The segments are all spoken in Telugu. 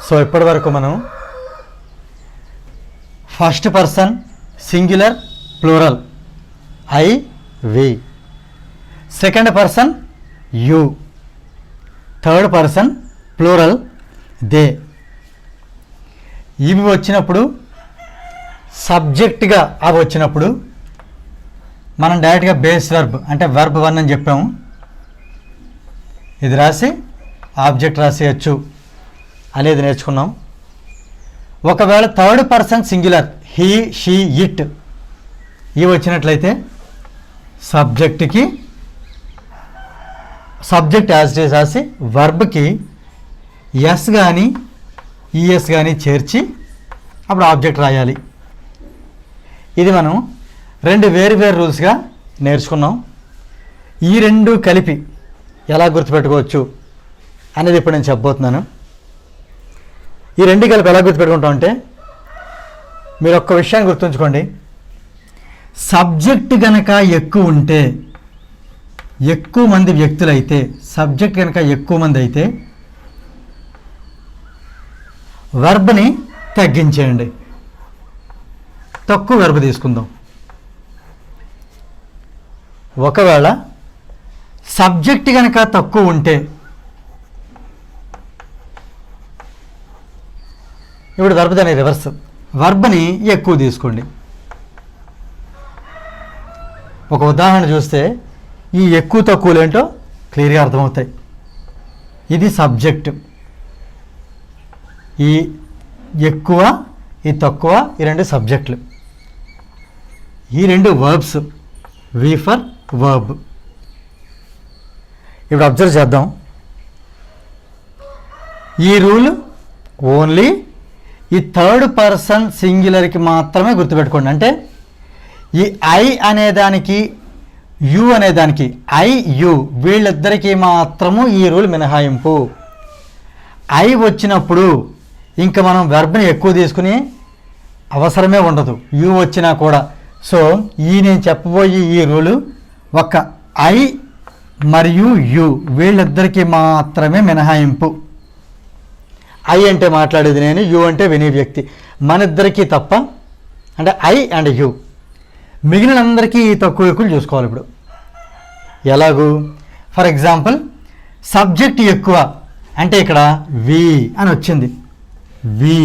సో ఇప్పటి వరకు మనం first person singular plural I we, second person you, third person plural they. ఇవి వచ్చినప్పుడు సబ్జెక్ట్గా అవి వచ్చినప్పుడు మనం డైరెక్ట్గా బేస్ వర్బ్ అంటే వర్బ్ 1 అని చెప్పాము. ఇది రాసి ఆబ్జెక్ట్ రాసేయచ్చు అనేది నేర్చుకున్నాం. ఒకవేళ third person singular he, she, it ఇవి వచ్చినట్లయితే సబ్జెక్ట్కి సబ్జెక్ట్ యాజ్ ఇట్ ఈజ్ రాసి వర్బ్కి ఎస్ కానీ ఈఎస్ కానీ చేర్చి అప్పుడు ఆబ్జెక్ట్ రాయాలి. ఇది మనం 2 వేరు రూల్స్గా నేర్చుకున్నాం. ఈ 2 కలిపి ఎలా గుర్తుపెట్టుకోవచ్చు అనేది ఇప్పుడు నేను చెప్పబోతున్నాను. ఈ 2 కలిపి ఎలా గుర్తుపెట్టుకుంటాం అంటే మీరు ఒక్క విషయాన్ని గుర్తుంచుకోండి. సబ్జెక్ట్ కనుక ఎక్కువ ఉంటే, ఎక్కువ మంది వ్యక్తులైతే, సబ్జెక్ట్ కనుక ఎక్కువ మంది అయితే వర్బ్ని తగ్గించేయండి, తక్కువ వర్బ్ తీసుకుందాం. ఒకవేళ సబ్జెక్ట్ కనుక తక్కువ ఉంటే, ఇప్పుడు వర్బ్ దాని రివర్స్, వర్బ్ని ఎక్కువ తీసుకోండి. ఒక ఉదాహరణ చూస్తే ఈ ఎక్కువ తక్కువలు ఏంటో క్లియర్గా అర్థమవుతాయి. ఇది సబ్జెక్ట్, ఈ ఎక్కువ ఈ తక్కువ ఈ 2 సబ్జెక్టులు, ఈ 2 వర్బ్స్, వి ఫర్ వర్బ్. ఇప్పుడు అబ్జర్వ్ చేద్దాం. ఈ రూల్ ఓన్లీ ఈ థర్డ్ పర్సన్ సింగులర్కి మాత్రమే గుర్తుపెట్టుకోండి. అంటే ఈ ఐ అనేదానికి యు అనేదానికి, ఐ యు వీళ్ళిద్దరికీ మాత్రము ఈ రూల్ మినహాయింపు. ఐ వచ్చినప్పుడు ఇంకా మనం వెర్బ్ని ఎక్కువ తీసుకుని అవసరమే ఉండదు, యు వచ్చినా కూడా. సో నేను చెప్పబోయే ఈ రూలు ఒక ఐ మరియు యు వీళ్ళిద్దరికీ మాత్రమే మినహాయింపు. ఐ అంటే మాట్లాడేది నేను, యు అంటే వినే వ్యక్తి, మన ఇద్దరికీ తప్ప. అంటే ఐ అండ్ యు, మిగిలిన అందరికీ తక్కువ ఎక్కువ చూసుకోవాలి. ఇప్పుడు ఎలాగూ, ఫర్ ఎగ్జాంపుల్ సబ్జెక్ట్ ఎక్కువ అంటే ఇక్కడ వి అని వచ్చింది, వి.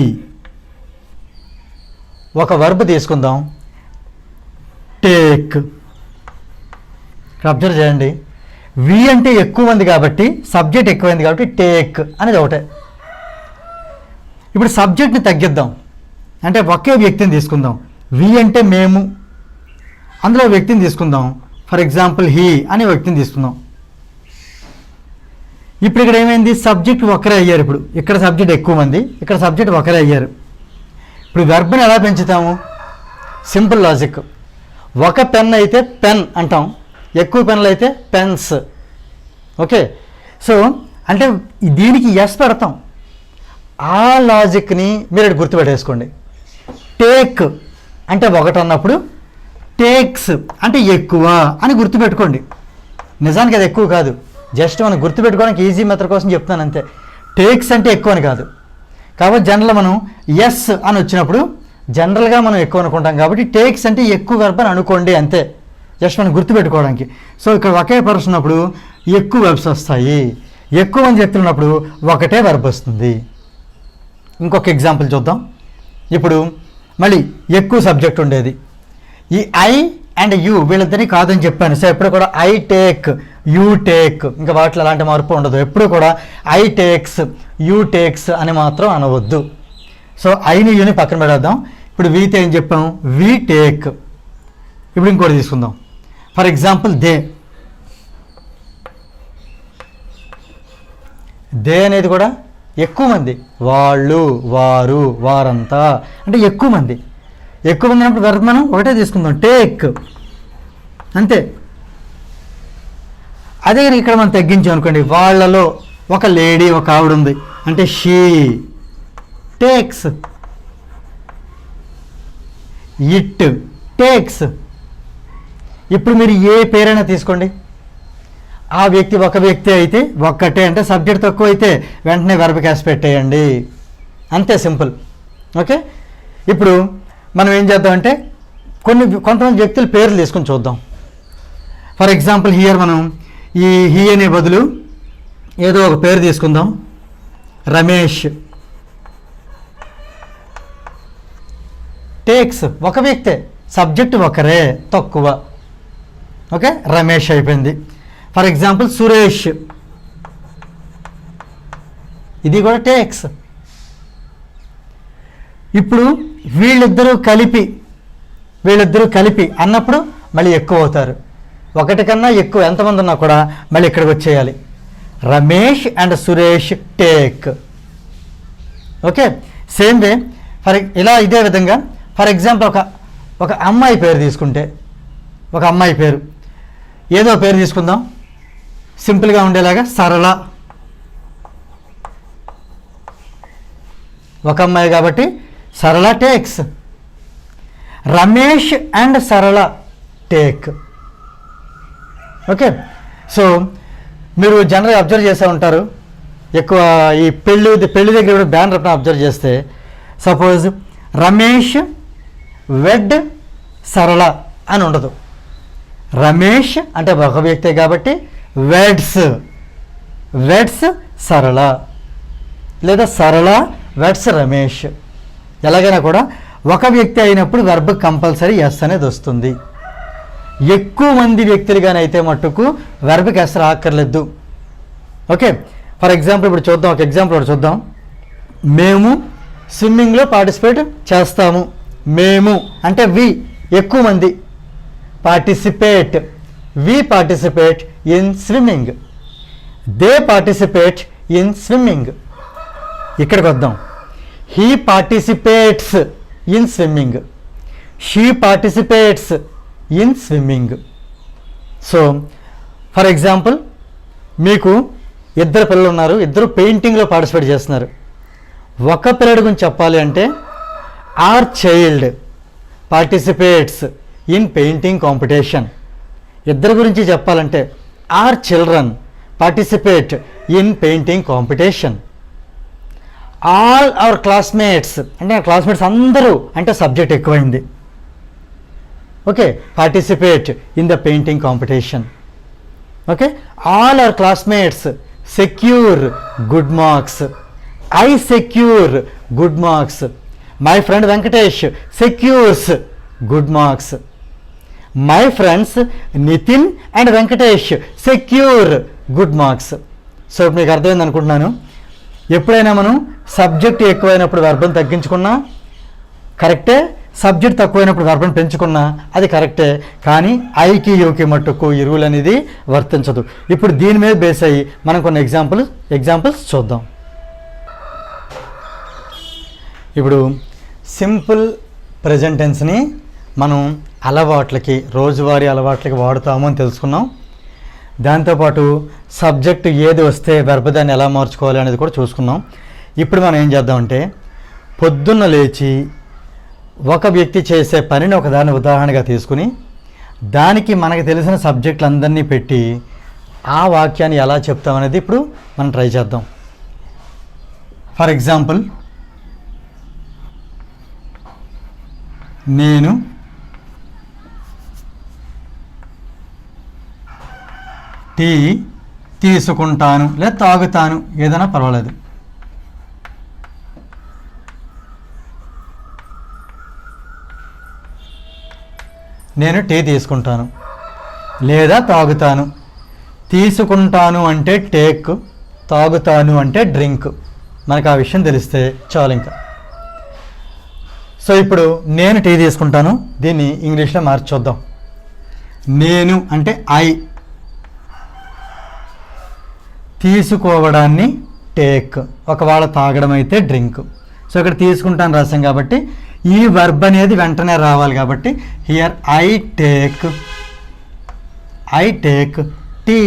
ఒక వర్బ్ తీసుకుందాం, టేక్. ఇక్కడ అబ్జర్వ్ చేయండి, వి అంటే ఎక్కువ మంది కాబట్టి, సబ్జెక్ట్ ఎక్కువైంది కాబట్టి టేక్ అనేది ఒకటే. ఇప్పుడు సబ్జెక్ట్ని తగ్గిద్దాం, అంటే ఒకే వ్యక్తిని తీసుకుందాం. వి అంటే మేము, అందులో వ్యక్తిని తీసుకుందాం. ఫర్ ఎగ్జాంపుల్ హీ అనే వ్యక్తిని తీసుకుందాం. ఇప్పుడు ఇక్కడ ఏమైంది, సబ్జెక్ట్ ఒకరే అయ్యారు. ఇప్పుడు ఇక్కడ సబ్జెక్ట్ ఎక్కువ మంది, ఇక్కడ సబ్జెక్ట్ ఒకరే అయ్యారు. ఇప్పుడు వెర్బ్ని ఎలా పెంచుతాము? Simple logic. ఒక పెన్ అయితే పెన్ అంటాం, ఎక్కువ పెన్లు అయితే పెన్స్. ఓకే, సో అంటే దీనికి ఎస్ పెడతాం. ఆ లాజిక్ని మీరు ఇక్కడ గుర్తుపెట్టేసుకోండి. టేక్ అంటే ఒకటి అన్నప్పుడు టేక్స్ అంటే ఎక్కువ అని గుర్తుపెట్టుకోండి. నిజానికి అది ఎక్కువ కాదు, జస్ట్ మనం గుర్తుపెట్టుకోవడానికి ఈజీ మెథడ్ కోసం చెప్తున్నాను అంతే. టేక్స్ అంటే ఎక్కువ అని కాదు. కాబట్టి జనరల్ మనం ఎస్ అని వచ్చినప్పుడు జనరల్గా మనం ఎక్కువ అనుకుంటాం కాబట్టి టేక్స్ అంటే ఎక్కువ వెర్బ్ అని అనుకోండి అంతే, జస్ట్ మనం గుర్తుపెట్టుకోవడానికి. సో ఇక్కడ ఒకే పర్సన్ ఉన్నప్పుడు ఎక్కువ వెర్బ్స్ వస్తాయి, ఎక్కువ మంది వ్యక్తులు ఉన్నప్పుడు ఒకటే వెర్బ్ వస్తుంది. ఇంకొక ఎగ్జాంపుల్ చూద్దాం. ఇప్పుడు మళ్ళీ ఎక్కువ సబ్జెక్ట్ ఉండేది, ఈ ఐ అండ్ యూ వీళ్ళిద్దరినీ కాదని చెప్పాను. సో ఎప్పుడు కూడా ఐ టేక్, యూ టేక్, ఇంకా వాటిలో అలాంటి మార్పు ఉండదు. ఎప్పుడు కూడా ఐ టేక్స్, యూ టేక్స్ అని మాత్రం అనవద్దు. సో ఐని యూని పక్కన పెడేద్దాం. ఇప్పుడు వీతో ఏం చెప్పాం, వి టేక్. ఇప్పుడు ఇంకోటి తీసుకుందాం, ఫర్ ఎగ్జాంపుల్ దే. దే అనేది కూడా ఎక్కువ మంది, వాళ్ళు, వారు, వారంతా అంటే ఎక్కువ మంది. ఎక్కువ మంది అన్నప్పుడు వెర్బ్ మనం ఒకటే తీసుకుందాం, టేక్ అంతే. అదే ఇక్కడ మనం తగ్గించాం అనుకోండి, వాళ్ళలో ఒక లేడీ, ఒక ఆవిడ ఉంది అంటే షీ టేక్స్, ఇట్ టేక్స్. ఇప్పుడు మీరు ఏ పేరైనా తీసుకోండి, ఆ వ్యక్తి ఒక వ్యక్తి అయితే ఒక్కటే, అంటే సబ్జెక్ట్ తక్కువ అయితే వెంటనే వెర్బ్ క్యాస్ పెట్టేయండి. అంతే, సింపుల్. ఓకే, ఇప్పుడు మనం ఏం చేద్దామంటే కొంతమంది వ్యక్తుల పేర్లు తీసుకొని చూద్దాం. ఫర్ ఎగ్జాంపుల్ హియర్ మనం ఈ హీ అనే బదులు ఏదో ఒక పేరు తీసుకుందాం. రమేష్. టేక్స్ ఒక వ్యక్తే, సబ్జెక్ట్ ఒకరే, తక్కువ. ఓకే, రమేష్ అయిపోయింది. ఫర్ ఎగ్జాంపుల్ సురేష్, ఇది కూడా టేక్స్. ఇప్పుడు వీళ్ళిద్దరూ కలిపి అన్నప్పుడు మళ్ళీ ఎక్కువ అవుతారు. ఒకటి కన్నా ఎక్కువ ఎంతమంది ఉన్నా కూడా మళ్ళీ ఇక్కడికి వచ్చేయాలి. Ramesh and Suresh take. Okay, same way ఇలా ఇదే విధంగా ఫర్ ఎగ్జాంపుల్ ఒక అమ్మాయి పేరు తీసుకుంటే, ఒక అమ్మాయి పేరు ఏదో పేరు తీసుకుందాం సింపుల్గా ఉండేలాగా. సరళ. ఒక అమ్మాయి కాబట్టి సరళ టేక్స్. రమేష్ అండ్ సరళ టేక్. ఓకే, సో మీరు జనరల్గా అబ్జర్వ్ చేస్తూ ఉంటారు, ఎక్కువ ఈ పెళ్ళి దగ్గర కూడా బ్యానర్ అబ్జర్వ్ చేస్తే సపోజ్ రమేష్ వెడ్ సరళ అని ఉండదు. రమేష్ అంటే ఒక వ్యక్తే కాబట్టి వెడ్స్ సరళ, లేదా సరళ వెడ్స్ రమేష్. ఎలాగైనా కూడా ఒక వ్యక్తి అయినప్పుడు వెర్బ్ కంపల్సరీ ఎస్ అనేది వస్తుంది. ఎక్కువ మంది వ్యక్తులుగానైతే మట్టుకు వెర్బ్కి ఎస్ రాక్కర్లేదు. ఓకే, ఫర్ ఎగ్జాంపుల్ ఇప్పుడు చూద్దాం, ఒక ఎగ్జాంపుల్ ఒకటి చూద్దాం. మేము స్విమ్మింగ్లో పార్టిసిపేట్ చేస్తాము. మేము అంటే వి, ఎక్కువ మంది. Participate, we participate in swimming. They participate in swimming. ఇక్కడికి వద్దాం. He participates in swimming. She participates in swimming. So for example మీకు ఇద్దరు పిల్లలు ఉన్నారు, ఇద్దరు పెయింటింగ్లో పార్టిసిపేట్ చేస్తున్నారు. ఒక పిల్లడి గురించి చెప్పాలి అంటే our child participates in painting competition. ఇద్దరు గురించి చెప్పాలంటే our children participate in painting competition. All our classmates అంటే క్లాస్మేట్స్ అందరూ అంటే సబ్జెక్ట్ ఎక్కువైంది. Okay, participate in the painting competition. Okay, all our classmates secure good marks. I secure good marks. My friend Venkatesh secures good marks. My friends Nitin and Venkatesh secure good marks. So ఇప్పుడు మీకు అర్థమైంది అనుకుంటున్నాను. ఎప్పుడైనా మనం సబ్జెక్ట్ ఎక్కువైనప్పుడు వెర్బను తగ్గించుకున్నా కరెక్టే, సబ్జెక్ట్ తక్కువైనప్పుడు వెర్బను పెంచుకున్నా అది కరెక్టే. కానీ ఐకి యూకి మట్టుకు ఈ రూల్ అనేది వర్తించదు. ఇప్పుడు దీని మీద బేస్ అయ్యి మనం కొన్ని ఎగ్జాంపుల్స్ చూద్దాం. ఇప్పుడు సింపుల్ ప్రెజెంట్ టెన్స్ని మనం రోజువారీ అలవాట్లకి వాడుతాము అని తెలుసుకున్నాం. దాంతోపాటు సబ్జెక్టు ఏది వస్తే వెర్బ్ దాన్ని ఎలా మార్చుకోవాలి అనేది కూడా చూసుకున్నాం. ఇప్పుడు మనం ఏం చేద్దామంటే పొద్దున్న లేచి ఒక వ్యక్తి చేసే పనిని ఒకదాన్ని ఉదాహరణగా తీసుకుని దానికి మనకు తెలిసిన సబ్జెక్టులందరినీ పెట్టి ఆ వాక్యాన్ని ఎలా చెప్తామనేది ఇప్పుడు మనం ట్రై చేద్దాం. ఫర్ ఎగ్జాంపుల్, నేను టీ తీసుకుంటాను లేదా తాగుతాను, ఏదైనా పర్వాలేదు. నేను టీ తీసుకుంటాను లేదా తాగుతాను. తీసుకుంటాను అంటే టేక్, తాగుతాను అంటే డ్రింక్. మనకు ఆ విషయం తెలిస్తే చాలు ఇంకా. సో ఇప్పుడు నేను టీ తీసుకుంటాను, దీన్ని ఇంగ్లీష్లో మార్చొద్దాం. నేను అంటే ఐ, తీసుకోవడాన్ని టేక్, ఒకవేళ తాగడం అయితే డ్రింక్. సో ఇక్కడ తీసుకుంటాను రాసాం కాబట్టి ఈ వర్బ్ అనేది వెంటనే రావాలి కాబట్టి here I take tea.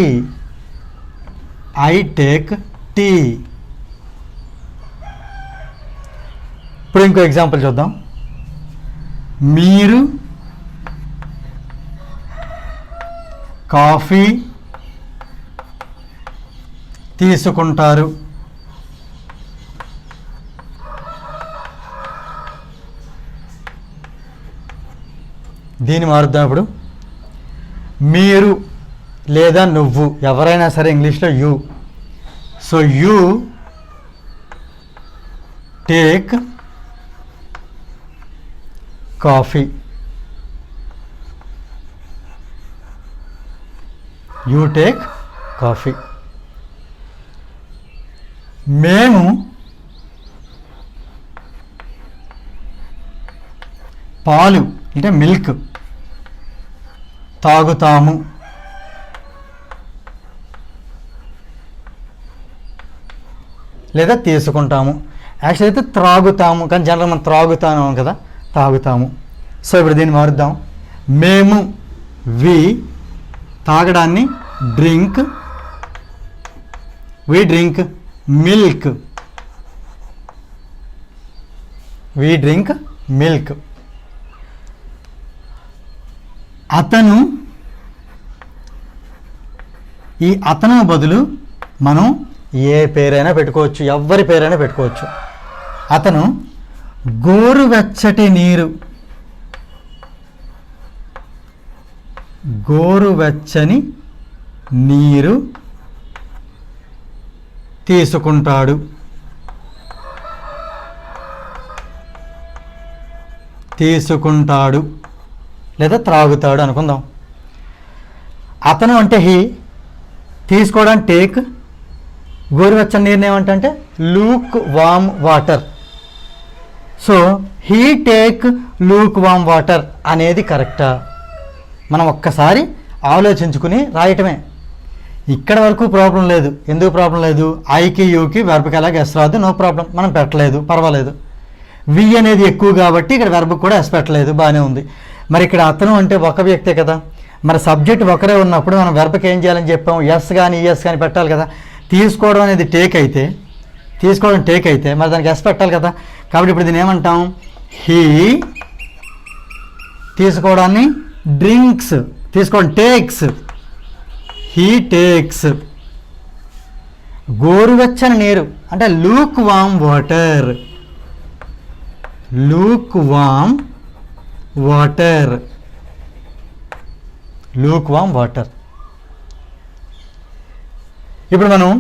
I take tea. ఇప్పుడు ఇంకో ఎగ్జాంపుల్ చూద్దాం. మీరు కాఫీ తీసుకుంటారు. దీన్ని మారుద్దాం ఇప్పుడు. మీరు లేదా నువ్వు, ఎవరైనా సరే ఇంగ్లీష్లో you. So you take coffee. You take coffee. మేము పాలు అంటే మిల్క్ తాగుతాము. లేదా తీసుకుంటాము. యాక్చువల్ అయితే త్రాగుతాము, కానీ జనరల్ మనం త్రాగుతాను కదా, తాగుతాము. సో ఇప్పుడు దీన్ని మారుద్దాం. మేము వి తాగడాన్ని drink. We drink milk. We drink milk. అతను, ఈ అతను బదులు మనం ఏ పేరైనా పెట్టుకోవచ్చు, ఎవరి పేరైనా పెట్టుకోవచ్చు. అతను గోరువెచ్చటి నీరు, గోరువెచ్చని నీరు తీసుకుంటాడు. తీసుకుంటాడు లేదా త్రాగుతాడు అనుకుందాం. అతను అంటే హీ, తీసుకోవడం టేక్, గోరువెచ్చని నీరుని ఏమంటే Luke warm water. So he take Luke warm water అనేది కరెక్టా? మనం ఒక్కసారి ఆలోచించుకుని రాయటమే. ఇక్కడ వరకు ప్రాబ్లం లేదు. ఎందుకు ప్రాబ్లం లేదు? ఐకి యూకి వెర్బ్కి ఎలాగ ఎస్ రాదు, నో ప్రాబ్లం, మనం పెట్టలేదు, పర్వాలేదు. వి అనేది ఎక్కువ కాబట్టి ఇక్కడ వెర్బ్కి కూడా ఎస్ పెట్టలేదు, బాగానే ఉంది. మరి ఇక్కడ అతను అంటే ఒక వ్యక్తే కదా, మరి సబ్జెక్ట్ ఒకరే ఉన్నప్పుడు మనం వెర్బ్కి ఏం చేయాలని చెప్పాము? ఎస్ కానీ ఈఎస్ కానీ పెట్టాలి కదా. తీసుకోవడం అనేది టేక్ అయితే, తీసుకోవడం టేక్ అయితే మరి దానికి ఎస్ పెట్టాలి కదా. కాబట్టి ఇప్పుడు దీన్ని ఏమంటాం? హీ తీసుకోవడాన్ని డ్రింక్స్, తీసుకోవడం టేక్స్, హీ టేక్స్. గోరువెచ్చని నీరు అంటే Luke warm water. Luke warm water. Luke warm water. ఇప్పుడు మనం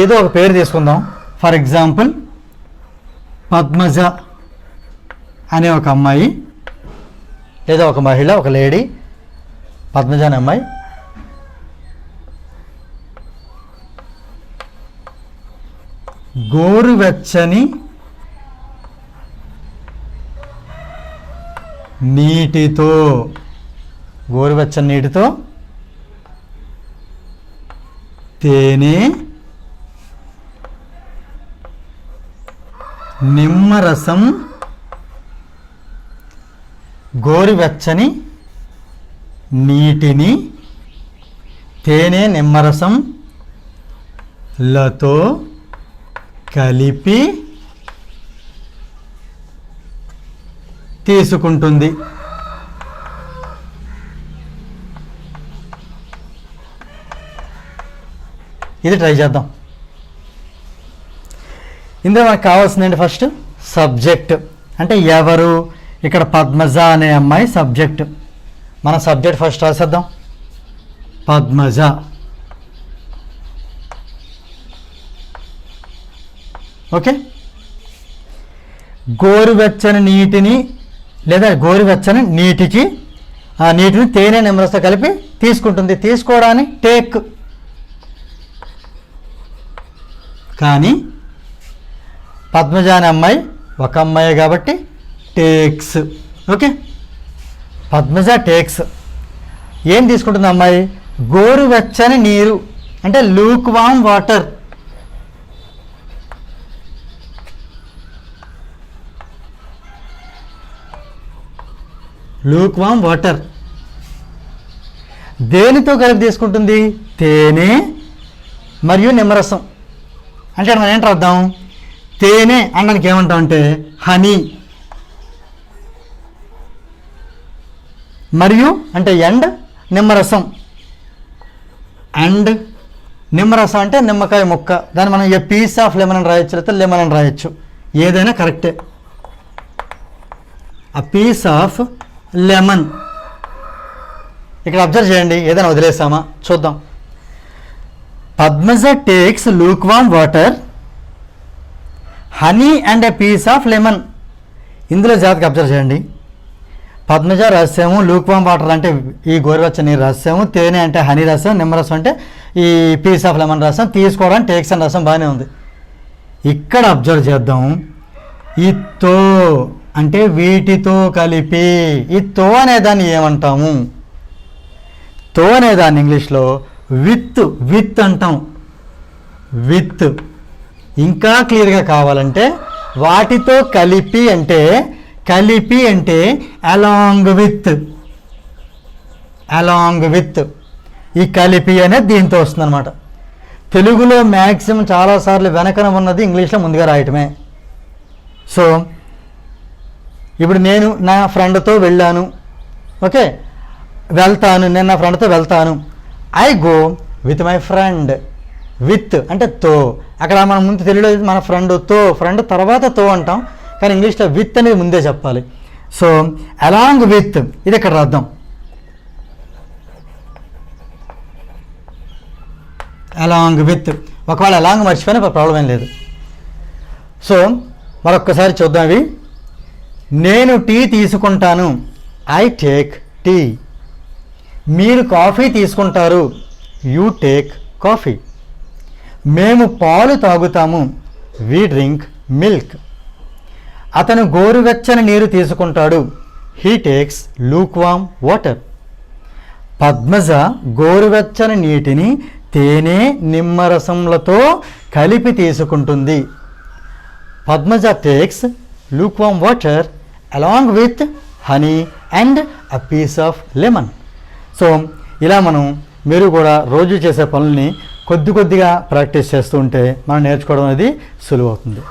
ఏదో ఒక పేరు తీసుకుందాం. ఫర్ ఎగ్జాంపుల్ పద్మజ అనే ఒక అమ్మాయి లేదా ఒక మహిళ, ఒక లేడీ, పద్మజ అనే అమ్మాయి గోరువెచ్చని నీటితో, గోరువెచ్చని నీటితో తేనె, నిమ్మరసం, గోరువెచ్చని నీటిని తేనె నిమ్మరసం లతో కలిపి తీసుకుంటుంది. ఇది ట్రై చేద్దాం. ఇందులో మనకు కావాల్సిందండి ఫస్ట్ సబ్జెక్ట్. అంటే ఎవరు? ఇక్కడ పద్మజ అనే అమ్మాయి సబ్జెక్ట్. మన సబ్జెక్ట్ ఫస్ట్ రాసేద్దాం, పద్మజ. ఓకే. గోరువెచ్చని నీటిని లేదా గోరువెచ్చని నీటికి, ఆ నీటిని తేనె నిమ్మరసంతో కలిపి తీసుకుంటుంది. తీసుకోవడాన్ని టేక్. కానీ పద్మజ అనే అమ్మాయి ఒక అమ్మాయి కాబట్టి టేక్స్. ఓకే. పద్మజ టేక్స్. ఏం తీసుకుంటుంది అమ్మాయి? గోరువెచ్చని నీరు అంటే Luke warm water. Luke warm water. దేనితో కలిపి తీసుకుంటుంది? తేనె మరియు నిమ్మరసం. అంటే మనం ఏంటి రాద్దాం? తేనె అనడానికి ఏమంటాం అంటే హనీ, మరియు అంటే ఎండ్ నిమ్మరసం. అండ్ నిమ్మరసం అంటే నిమ్మకాయ ముక్క. దాన్ని మనం ఏ పీస్ ఆఫ్ లెమన్ అని రాయొచ్చు, లేకపోతే లెమన్ అని రాయొచ్చు, ఏదైనా కరెక్టే. A piece of lemon. ఇక్కడ అబ్జర్వ్ చేయండి, ఏదైనా వదిలేసామా చూద్దాం. Padmaja takes lukewarm water, honey and a piece of lemon. ఇందులో జాగ్రత్తగా అబ్జర్వ్ చేయండి. పద్మజ రాసాము, లూక్వామ్ వాటర్ అంటే ఈ గోరువెచ్చని నీరు రాసాము, తేనె అంటే హనీ రసం, నిమ్మరసం అంటే ఈ పీస్ ఆఫ్ లెమన్ రసం, తీసుకోవడానికి టేక్స్ అండ్ రసం బాగానే ఉంది. ఇక్కడ అబ్జర్వ్ చేద్దాం, ఈ తో అంటే వీటితో కలిపి, ఈ తో అనేదాన్ని ఏమంటాము? తో అనేదాన్ని ఇంగ్లీష్లో విత్ అంటాం. విత్. ఇంకా క్లియర్గా కావాలంటే వాటితో కలిపి అంటే అలాంగ్ విత్. ఈ కలిపి అనేది దీంతో వస్తుందన్నమాట. తెలుగులో మ్యాక్సిమం చాలాసార్లు వెనకన ఉన్నది ఇంగ్లీష్లో ముందుగా రాయటమే. సో ఇప్పుడు నేను నా ఫ్రెండ్తో వెళ్ళాను, ఓకే, వెళ్తాను, నేను నా ఫ్రెండ్తో వెళ్తాను. I go with my friend. With అంటే తో. అక్కడ మనం ముందు తెలుగులో మన ఫ్రెండ్ తర్వాత తో అంటాం, కానీ ఇంగ్లీష్లో విత్ అనేది ముందే చెప్పాలి. సో అలాంగ్ విత్, ఇది ఇక్కడ రాద్దాం. Along with. ఒకవేళ అలాంగ్ మర్చిపోయినా ప్రాబ్లం ఏం లేదు. సో మరొక్కసారి చూద్దాం ఇవి. నేను టీ తీసుకుంటాను, ఐ టేక్ టీ. మీరు కాఫీ తీసుకుంటారు, యూ టేక్ కాఫీ. మేము పాలు తాగుతాము, వీ డ్రింక్ మిల్క్. అతను గోరువెచ్చని నీరు తీసుకుంటాడు, he takes lukewarm water. Padmaja గోరువెచ్చని నీటిని తేనె నిమ్మరసంలతో కలిపి తీసుకుంటుంది. Padmaja takes lukewarm water along with honey and a piece of lemon. So ఇలా మీరు కూడా రోజు చేసే పనుల్ని కొద్దిగా ప్రాక్టీస్ చేస్తూ ఉంటే మనం నేర్చుకోవడం అనేది సులువు అవుతుంది.